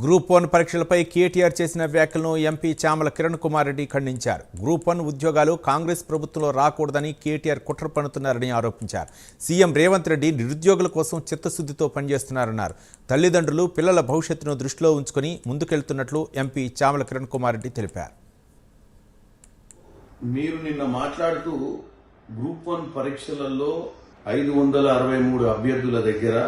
Group 1 పరీక్షలపై KTR చేసిన వ్యాఖ్యలను MP Chamala Kiran Kumar Reddy ఖండించారు. గ్రూప్ 1 ఉద్యోగాలు కాంగ్రెస్ ప్రభుత్వంలో రాకూడదని కేటీఆర్ కుట్ర పన్నుతున్నారని ఆరోపించారు. సీఎం రేవంత్ రెడ్డి నిరుద్యోగుల కోసం చిత్తశుద్ధితో పనిచేస్తున్నారన్నారు. తల్లిదండ్రులు పిల్లల భవిష్యత్తును దృష్టిలో ఉంచుకొని ముందుకెళ్తున్నట్లు ఎంపీ చామల కిరణ్ కుమార్ రెడ్డి తెలిపారు. మీరు నిన్న మాట్లాడుతూ గ్రూప్ 1 పరీక్షలలో 563 అభ్యర్థుల దగ్గర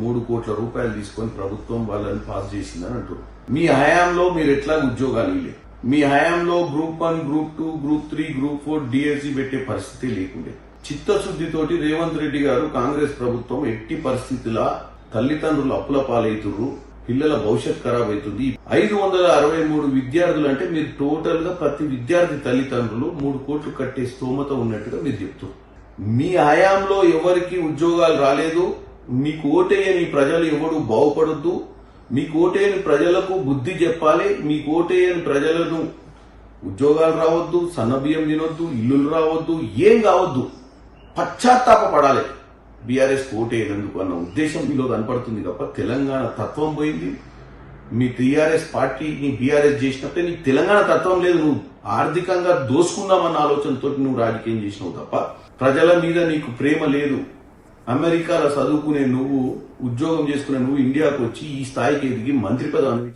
3 కోట్ల రూపాయలు తీసుకొని ప్రభుత్వం వాళ్ళని పాస్ చేసిందని అంటారు. మీ హయాంలో మీరు ఎట్లా ఉద్యోగాలు ఇవ్వలేదు. మీ హయాంలో group 1, group 2, group 3, group 4 DSC పెట్టే పరిస్థితి లేకుండే. చిత్తశుద్ధితోటి రేవంత్ రెడ్డి గారు కాంగ్రెస్ ప్రభుత్వం ఎట్టి పరిస్థితుల తల్లిదండ్రులు అప్పుల పాలవుతున్నారు, పిల్లల భవిష్యత్ ఖరాబ్ అవుతుంది. 563 విద్యార్థులు అంటే మీరు టోటల్ గా ప్రతి విద్యార్థి తల్లిదండ్రులు 3 కోట్లు కట్టే స్తోమత ఉన్నట్టుగా మీరు చెప్తారు. మీ హయాంలో ఎవరికి ఉద్యోగాలు రాలేదు. మీకు ఓటేయని ప్రజలు ఎవడు బాగుపడొద్దు. మీకు ఓటేయని ప్రజలకు బుద్ధి చెప్పాలి. మీకు ఓటేయని ప్రజలను ఉద్యోగాలు రావద్దు, సన్నబియ్యం తినొద్దు, ఇల్లులు రావద్దు, ఏం కావద్దు. పశ్చాత్తాపడాలి బీఆర్ఎస్ ఓటేయనందుకు అన్న ఉద్దేశం మీలో కనపడుతుంది తప్ప తెలంగాణ తత్వం పోయింది. మీ టీఆర్ఎస్ పార్టీని బీఆర్ఎస్ చేసినట్టే నీకు తెలంగాణ తత్వం లేదు. నువ్వు ఆర్థికంగా దోసుకుందామన్న ఆలోచనతో నువ్వు రాజకీయం చేసినావు తప్ప ప్రజల మీద నీకు ప్రేమ లేదు. అమెరికాలో చదువుకునే నువ్వు, ఉద్యోగం చేసుకునే నువ్వు ఇండియాకు వచ్చి ఈ స్థాయికి ఎదిగి మంత్రి పదవి